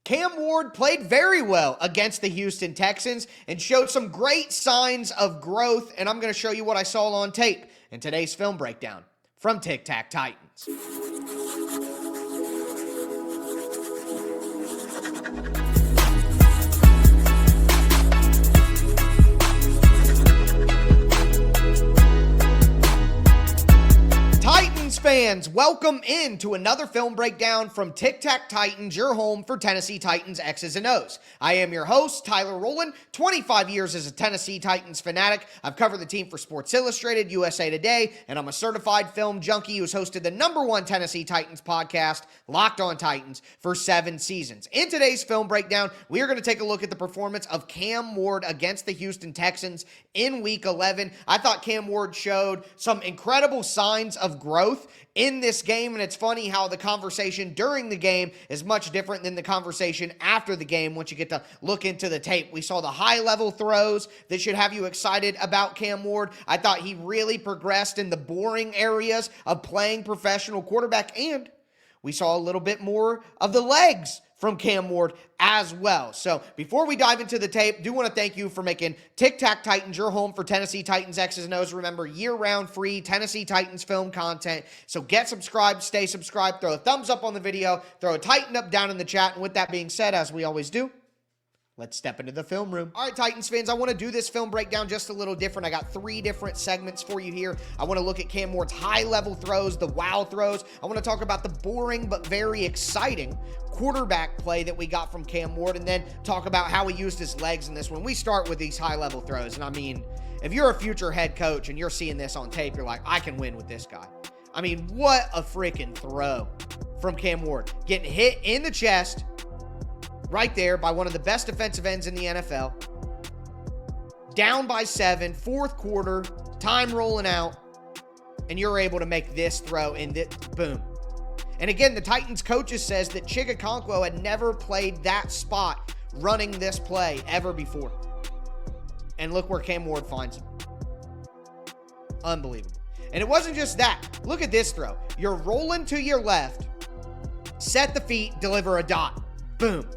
Cam Ward played very well against the Houston Texans and showed some great signs of growth, and I'm going to show you what I saw on tape in today's film breakdown from Tic Tac Titans. Fans, welcome in to another film breakdown from Tic Tac Titans, your home for Tennessee Titans X's and O's. I am your host, Tyler Rowland, 25 years as a Tennessee Titans fanatic. I've covered the team for Sports Illustrated, USA Today, and I'm a certified film junkie who's hosted the #1 Tennessee Titans podcast, Locked on Titans, for 7 seasons. In today's film breakdown, we are going to take a look at the performance of Cam Ward against the Houston Texans in Week 11. I thought Cam Ward showed some incredible signs of growth in this game, and it's funny how the conversation during the game is much different than the conversation after the game once you get to look into the tape. We saw the high-level throws that should have you excited about Cam Ward. I thought he really progressed in the boring areas of playing professional quarterback, and we saw a little bit more of the legs from Cam Ward as well. So before we dive into the tape, do want to thank you for making Tic Tac Titans your home for Tennessee Titans X's and O's. Remember, year-round free Tennessee Titans film content. So get subscribed, stay subscribed, throw a thumbs up on the video, throw a Titan up down in the chat. And with that being said, as we always do, let's step into the film room. All right, Titans fans, I want to do this film breakdown just a little different. I got 3 different segments for you here. I want to look at Cam Ward's high-level throws, the wow throws. I want to talk about the boring but very exciting quarterback play that we got from Cam Ward, and then talk about how he used his legs in this one. We start with these high-level throws, and I mean, if you're a future head coach and you're seeing this on tape, you're like, I can win with this guy. I mean, what a freaking throw from Cam Ward. Getting hit in the chest right there by one of the best defensive ends in the NFL. Down by 7, fourth quarter, time rolling out, and you're able to make this throw and boom. And again, the Titans coaches says that Chigakonkwo had never played that spot running this play ever before. And look where Cam Ward finds him. Unbelievable. And it wasn't just that. Look at this throw. You're rolling to your left, set the feet, deliver a dot. Boom.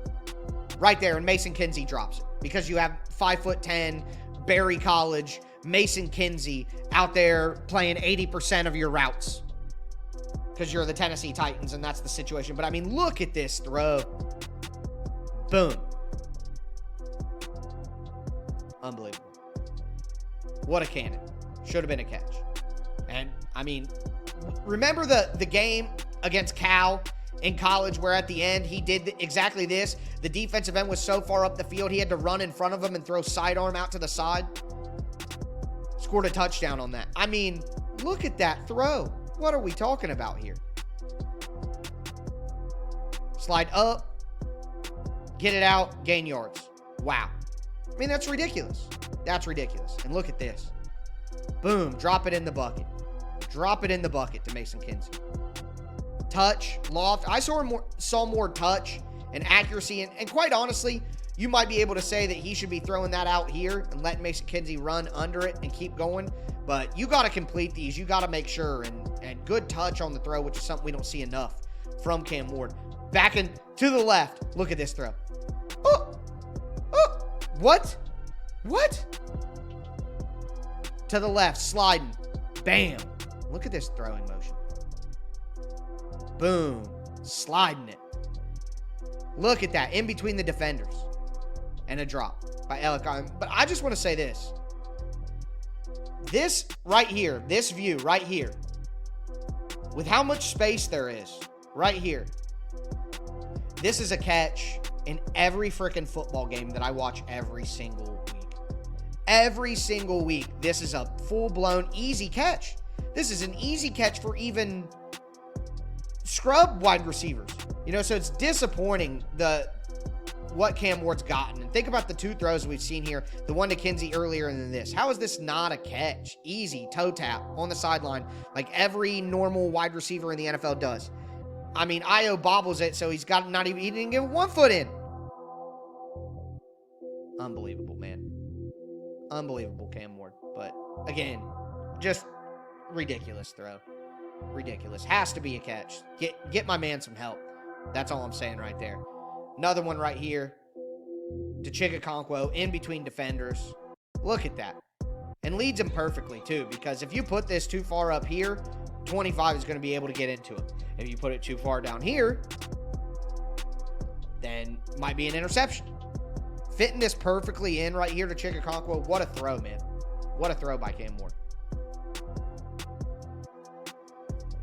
Right there, and Mason Kinsey drops it. Because you have 5'10", Barry College, Mason Kinsey out there playing 80% of your routes. Because you're the Tennessee Titans, and that's the situation. But, I mean, look at this throw. Boom. Unbelievable. What a cannon. Should have been a catch. And, I mean, remember the game against Cal in college where at the end he did exactly this? The defensive end was so far up the field, he had to run in front of him and throw sidearm out to the side. Scored a touchdown on that. I mean, look at that throw. What are we talking about here? Slide up, get it out, gain yards. Wow. I mean, that's ridiculous. That's ridiculous. And look at this. Boom, drop it in the bucket. Drop it in the bucket to Mason Kinsey. Touch, loft. I saw more touch and accuracy. And quite honestly, you might be able to say that he should be throwing that out here and letting Mason Kinsey run under it and keep going. But you got to complete these. You got to make sure. And good touch on the throw, which is something we don't see enough from Cam Ward. Back in to the left. Look at this throw. Oh. What? To the left, sliding. Bam. Look at this throwing motion. Boom. Sliding it. Look at that. In between the defenders. And a drop by Elliott. But I just want to say this. This right here, this view right here, with how much space there is right here, this is a catch in every freaking football game that I watch every single week. Every single week, this is a full-blown easy catch. This is an easy catch for even scrub wide receivers. You know, so it's disappointing what Cam Ward's gotten. And think about the 2 throws we've seen here. The one to Kinsey earlier and then this. How is this not a catch? Easy, toe tap on the sideline like every normal wide receiver in the NFL does. I mean, Io bobbles it, so he didn't get 1 foot in. Unbelievable, man. Unbelievable, Cam Ward. But, again, just ridiculous throw. Ridiculous. Has to be a catch. Get my man some help. That's all I'm saying right there. Another one right here to Chigakonkwo in between defenders. Look at that. And leads him perfectly, too, because if you put this too far up here, 25 is going to be able to get into him. If you put it too far down here, then might be an interception. Fitting this perfectly in right here to Chigakonkwo. What a throw, man. What a throw by Cam Ward.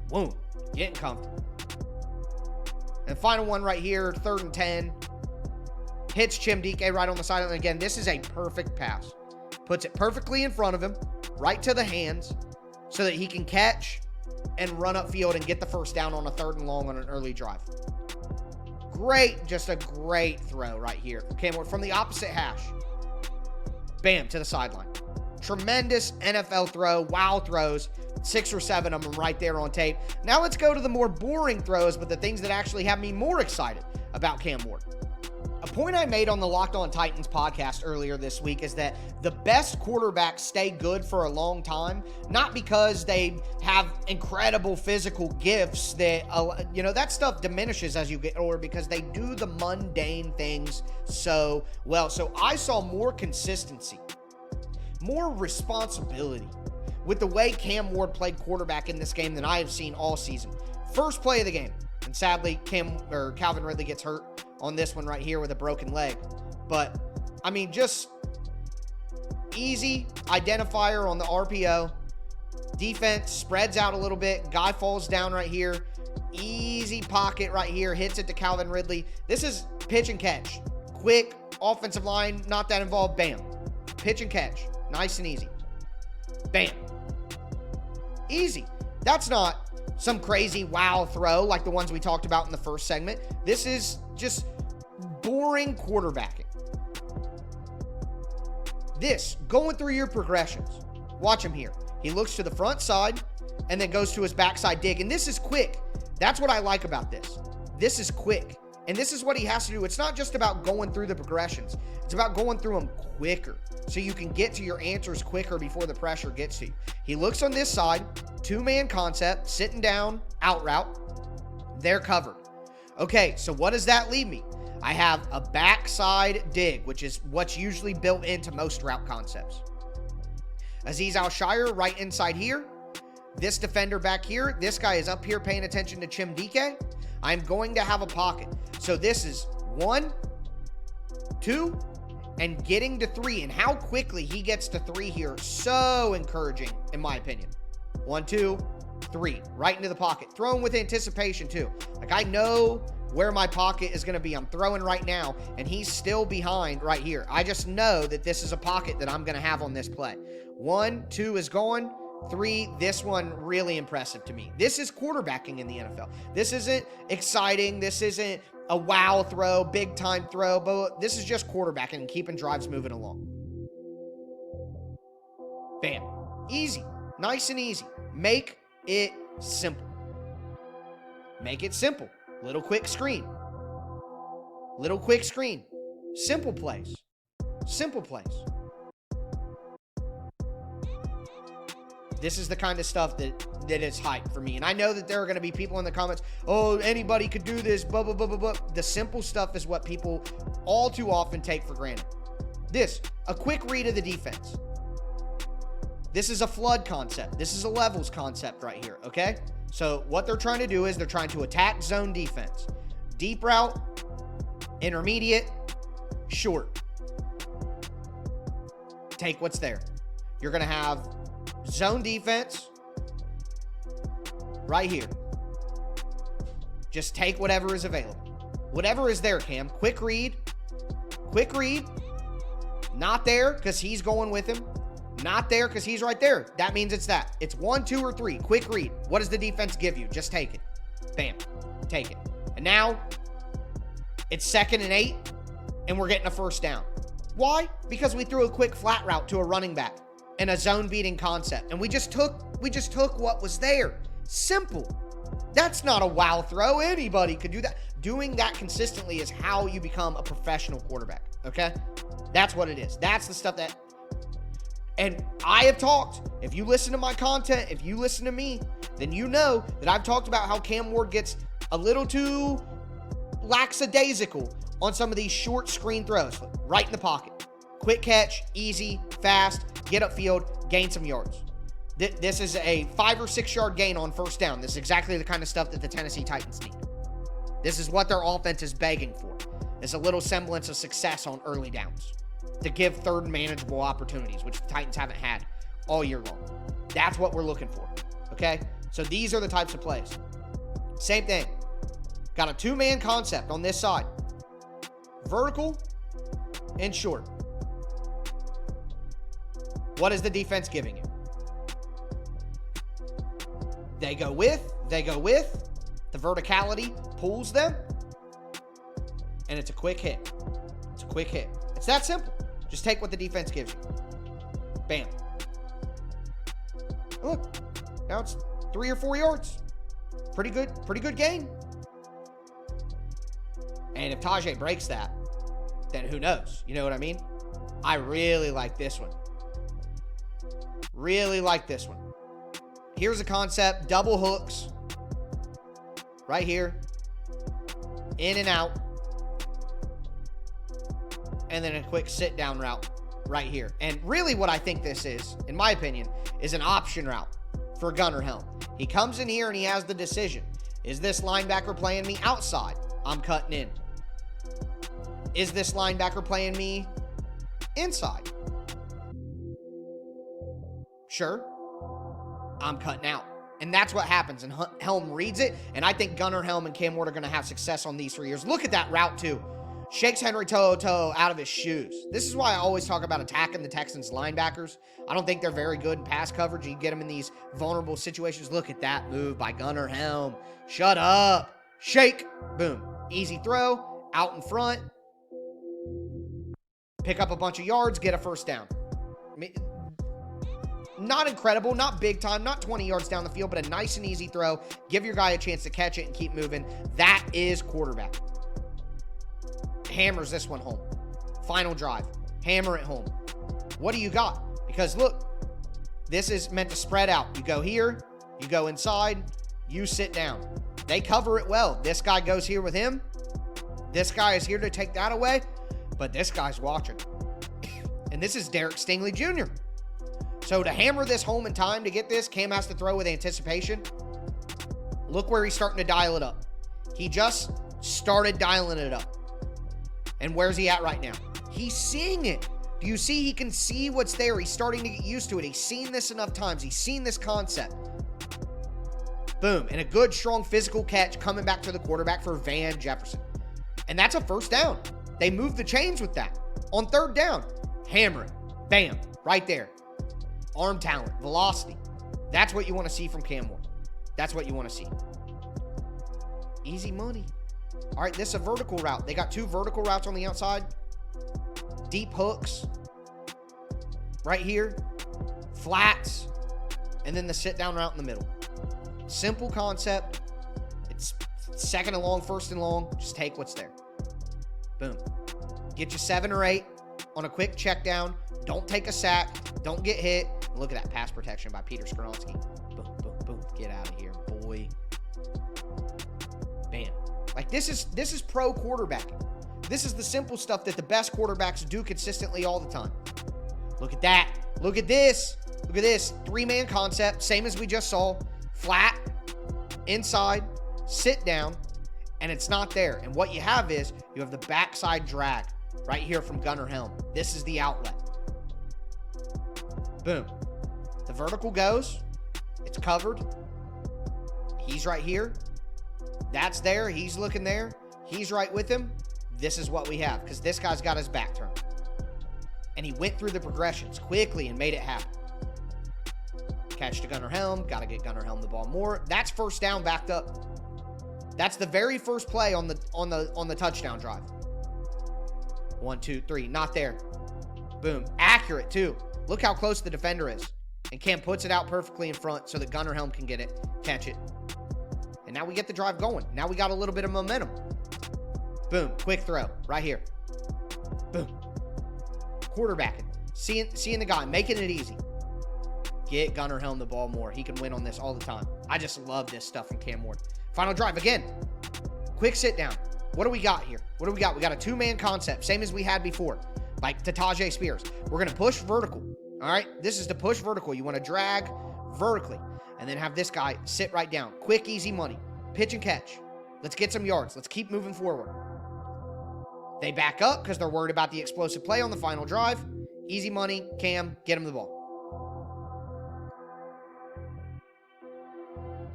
Boom. Getting comfortable. And final one right here, 3rd and 10. Hits Chimdike right on the sideline. Again, this is a perfect pass. Puts it perfectly in front of him, right to the hands, so that he can catch and run upfield and get the first down on a 3rd and long on an early drive. Great, just a great throw right here. Cam Ward from the opposite hash. Bam, to the sideline. Tremendous NFL throw. Wow throws. 6 or 7 of them right there on tape. Now let's go to the more boring throws, but the things that actually have me more excited about Cam Ward. A point I made on the Locked On Titans podcast earlier this week is that the best quarterbacks stay good for a long time, not because they have incredible physical gifts that, that stuff diminishes as you get older, because they do the mundane things so well. So I saw more consistency, more responsibility with the way Cam Ward played quarterback in this game than I have seen all season. First play of the game, and sadly, Calvin Ridley gets hurt on this one right here with a broken leg. But, I mean, just easy identifier on the RPO. Defense spreads out a little bit. Guy falls down right here. Easy pocket right here. Hits it to Calvin Ridley. This is pitch and catch. Quick, offensive line, not that involved. Bam. Pitch and catch. Nice and easy. Bam. Easy. That's not some crazy wow throw like the ones we talked about in the first segment. This is just boring quarterbacking. This, going through your progressions. Watch him here. He looks to the front side and then goes to his backside dig. And this is quick. That's what I like about this. This is quick. And this is what he has to do. It's not just about going through the progressions. It's about going through them quicker so you can get to your answers quicker before the pressure gets to you. He looks on this side, 2-man concept, sitting down, out route. They're covered. Okay, so what does that leave me? I have a backside dig, which is what's usually built into most route concepts. Azeez Al-Shire right inside here. This defender back here. This guy is up here paying attention to Chimdike. I'm going to have a pocket. So this is 1, 2, and getting to 3. And how quickly he gets to 3 here, so encouraging, in my opinion. 1, 2, 3. Right into the pocket. Throwing with anticipation, too. Like, I know where my pocket is going to be. I'm throwing right now, and he's still behind right here. I just know that this is a pocket that I'm going to have on this play. 1, 2 is going. 3, this one really impressive to me. This is quarterbacking in the NFL. This isn't exciting. This isn't a wow throw, big time throw, but this is just quarterbacking and keeping drives moving along. Bam. Easy. Nice and easy. Make it simple. Make it simple. Little quick screen. Little quick screen. Simple plays. Simple plays. This is the kind of stuff that is hype for me. And I know that there are going to be people in the comments, oh, anybody could do this, blah, blah, blah, blah, blah. The simple stuff is what people all too often take for granted. This, a quick read of the defense. This is a flood concept. This is a levels concept right here, okay? So what they're trying to do is they're trying to attack zone defense. Deep route, intermediate, short. Take what's there. You're going to have zone defense right here. Just take whatever is available. Whatever is there, Cam. Quick read. Quick read. Not there because he's going with him. Not there because he's right there. That means it's that. It's 1, 2, or 3. Quick read. What does the defense give you? Just take it. Bam. Take it. And now it's 2nd and 8 and we're getting a first down. Why? Because we threw a quick flat route to a running back and a zone beating concept. And we just took what was there. Simple. That's not a wow throw. Anybody could do that. Doing that consistently is how you become a professional quarterback. Okay? That's what it is. That's the stuff that... And I have talked. If you listen to my content, if you listen to me, then you know that I've talked about how Cam Ward gets a little too lackadaisical on some of these short screen throws. Right in the pocket. Quick catch, easy, fast, get upfield, gain some yards. This is a 5 or 6 yard gain on first down. This is exactly the kind of stuff that the Tennessee Titans need. This is what their offense is begging for. It's a little semblance of success on early downs to give third manageable opportunities, which the Titans haven't had all year long. That's what we're looking for, okay? So these are the types of plays. Same thing. Got a two-man concept on this side. Vertical and short. What is the defense giving you? They go with. The verticality pulls them. And it's a quick hit. It's that simple. Just take what the defense gives you. Bam. Look, now it's 3 or 4 yards. Pretty good gain. And if Tajay breaks that, then who knows? You know what I mean? I really like this one. Here's a concept, double hooks. Right here. In and out. And then a quick sit down route right here. And really what I think this is, in my opinion, is an option route for Gunnar Helm. He comes in here and he has the decision. Is this linebacker playing me outside? I'm cutting in. Is this linebacker playing me inside? Sure. I'm cutting out. And that's what happens. And Helm reads it. And I think Gunnar Helm and Cam Ward are going to have success on these 3 years. Look at that route, too. Shakes Henry toe out of his shoes. This is why I always talk about attacking the Texans linebackers. I don't think they're very good in pass coverage. You get them in these vulnerable situations. Look at that move by Gunnar Helm. Shut up. Shake. Boom. Easy throw. Out in front. Pick up a bunch of yards. Get a first down. Not incredible, not big time, not 20 yards down the field, but a nice and easy throw. Give your guy a chance to catch it and keep moving. That is quarterback. Hammers this one home. Final drive. Hammer it home. What do you got? Because look, this is meant to spread out. You go here, you go inside, you sit down. They cover it well. This guy goes here with him. This guy is here to take that away, but this guy's watching. And this is Derek Stingley Jr. So to hammer this home in time to get this, Cam has to throw with anticipation. Look where he's starting to dial it up. He just started dialing it up. And where's he at right now? He's seeing it. Do you see? He can see what's there. He's starting to get used to it. He's seen this enough times. He's seen this concept. Boom. And a good, strong physical catch coming back to the quarterback for Van Jefferson. And that's a first down. They moved the chains with that. On third down, hammer it. Bam. Right there. Arm talent, velocity. That's what you want to see from Cam Ward. That's what you want to see. Easy money. All right, this is a vertical route. They got 2 vertical routes on the outside. Deep hooks. Right here. Flats. And then the sit-down route in the middle. Simple concept. It's second and long, first and long. Just take what's there. Boom. Get you 7 or 8 on a quick check down. Don't take a sack. Don't get hit. Look at that pass protection by Peter Skronsky. Boom, boom, boom. Get out of here, boy. Bam. Like, this is pro quarterbacking. This is the simple stuff that the best quarterbacks do consistently all the time. Look at that. Look at this. Look at this. 3-man concept. Same as we just saw. Flat. Inside. Sit down. And it's not there. And what you have is, you have the backside drag right here from Gunnar Helm. This is the outlet. Boom. The vertical goes. It's covered. He's right here. That's there. He's looking there. He's right with him. This is what we have because this guy's got his back turned. And he went through the progressions quickly and made it happen. Catch to Gunnar Helm. Got to get Gunnar Helm the ball more. That's first down backed up. That's the very first play on the touchdown drive. 1, 2, 3. Not there. Boom. Accurate too. Look how close the defender is. And Cam puts it out perfectly in front so that Gunnar Helm can get it, catch it. And now we get the drive going. Now we got a little bit of momentum. Boom. Quick throw. Right here. Boom. Quarterbacking. Seeing the guy. Making it easy. Get Gunnar Helm the ball more. He can win on this all the time. I just love this stuff from Cam Ward. Final drive again. Quick sit down. What do we got here? What do we got? We got a two-man concept, same as we had before, like to Tajay Spears. We're going to push vertical. All right, this is to push vertical. You want to drag vertically and then have this guy sit right down. Quick, easy money. Pitch and catch. Let's get some yards. Let's keep moving forward. They back up because they're worried about the explosive play on the final drive. Easy money. Cam, get him the ball.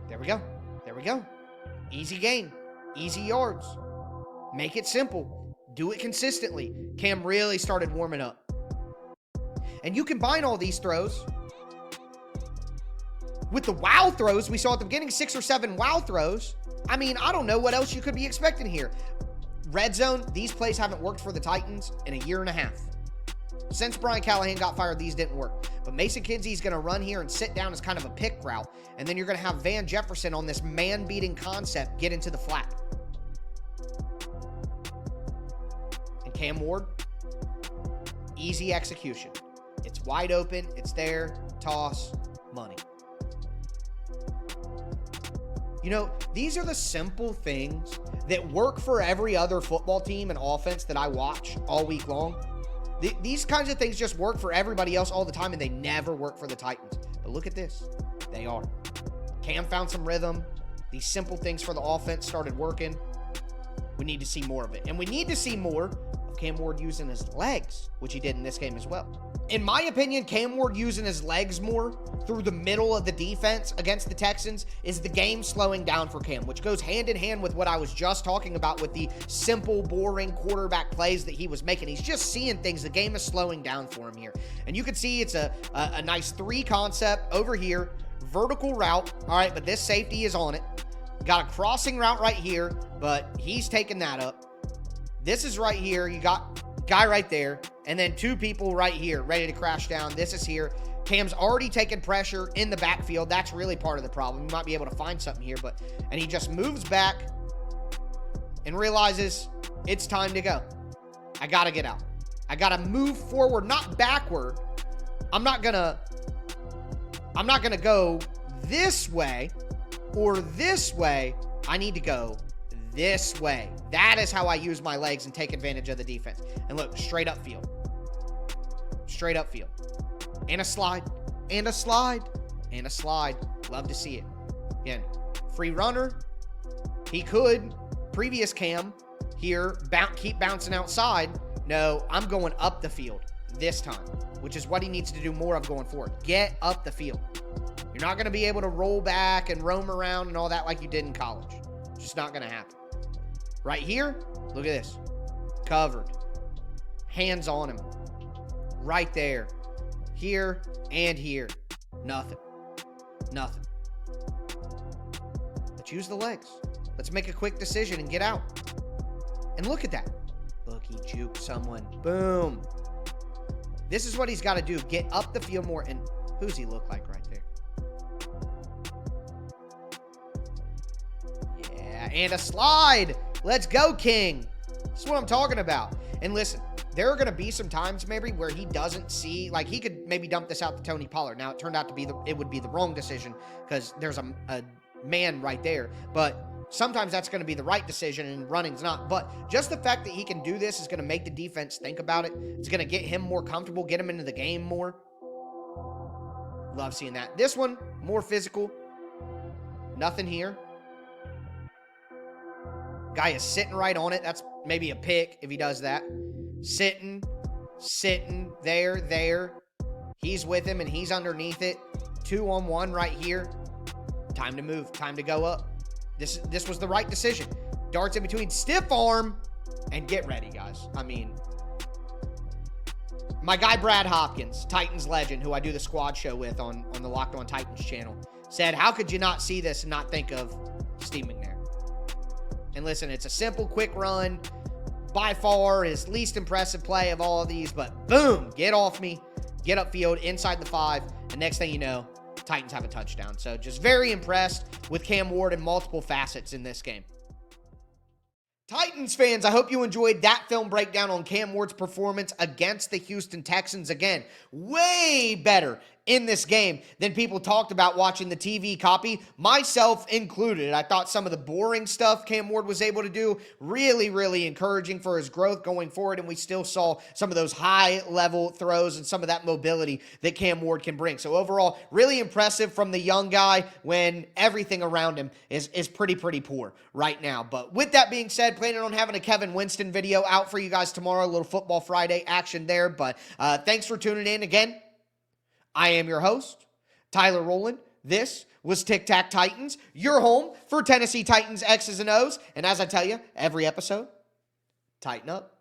There we go. There we go. Easy gain. Easy yards. Make it simple. Do it consistently. Cam really started warming up. And you combine all these throws with the wow throws we saw at the beginning, 6 or 7 wow throws. I mean, I don't know what else you could be expecting here. Red zone, these plays haven't worked for the Titans in a year and a half. Since Brian Callahan got fired, these didn't work. But Mason Kinsey's going to run here and sit down as kind of a pick route. And then you're going to have Van Jefferson on this man-beating concept get into the flat. And Cam Ward, easy execution. It's wide open. It's there. Toss. Money. You know, these are the simple things that work for every other football team and offense that I watch all week long. These kinds of things just work for everybody else all the time, and they never work for the Titans. But look at this. They are. Cam found some rhythm. These simple things for the offense started working. We need to see more of it. And we need to see more of Cam Ward using his legs, which he did in this game as well. In my opinion, Cam Ward using his legs more through the middle of the defense against the Texans is the game slowing down for Cam, which goes hand in hand with what I was just talking about with the simple, boring quarterback plays that he was making. He's just seeing things. The game is slowing down for him here. And you can see it's a nice 3 concept over here, vertical route. All right, but this safety is on it. Got a crossing route right here, but he's taking that up. This is right here. You got guy right there, and then 2 people right here ready to crash down. This is here. Cam's already taken pressure in the backfield. That's really part of the problem. You might be able to find something here, and he just moves back and realizes it's time to go. I got to get out. I got to move forward, not backward. I'm not going to go this way or this way. I need to go this way. That is how I use my legs and take advantage of the defense. And look, straight up field. Straight up field. And a slide. And a slide. And a slide. Love to see it. Again, free runner. He could. Previous Cam here, keep bouncing outside. No, I'm going up the field this time, which is what he needs to do more of going forward. Get up the field. You're not going to be able to roll back and roam around and all that like you did in college. It's just not going to happen. Right here, look at this. Covered. Hands on him. Right there. Here and here. Nothing. Nothing. Let's use the legs. Let's make a quick decision and get out. And look at that. Look, he juked someone. Boom. This is what he's got to do. Get up the field more. And who's he look like right there? Yeah, and a slide. Let's go, King. This is what I'm talking about. And listen, there are going to be some times maybe where he doesn't see, like he could maybe dump this out to Tony Pollard. Now, it turned out to be, it would be the wrong decision because there's a man right there. But sometimes that's going to be the right decision and running's not. But just the fact that he can do this is going to make the defense think about it. It's going to get him more comfortable, get him into the game more. Love seeing that. This one, more physical. Nothing here. Guy is sitting right on it. That's maybe a pick if he does that. Sitting, there. He's with him and he's underneath it. 2-on-1 right here. Time to move. Time to go up. This was the right decision. Darts in between. Stiff arm. And get ready, guys. I mean, my guy Brad Hopkins, Titans legend, who I do the squad show with on the Locked On Titans channel, said, how could you not see this and not think of Steve McNair? And listen, it's a simple, quick run. By far his least impressive play of all of these, but boom, get off me, get upfield, inside the 5, and next thing you know, Titans have a touchdown. So just very impressed with Cam Ward in multiple facets in this game. Titans fans, I hope you enjoyed that film breakdown on Cam Ward's performance against the Houston Texans. Again, way better in this game than people talked about watching the TV copy, myself included. I thought some of the boring stuff Cam Ward was able to do really, really encouraging for his growth going forward, and we still saw some of those high-level throws and some of that mobility that Cam Ward can bring. So overall, really impressive from the young guy when everything around him is pretty poor right now. But with that being said, planning on having a Kevin Winston video out for you guys tomorrow, a little Football Friday action there. But thanks for tuning in again. I am your host, Tyler Rowland. This was Tic Tac Titans, your home for Tennessee Titans X's and O's. And as I tell you, every episode, tighten up.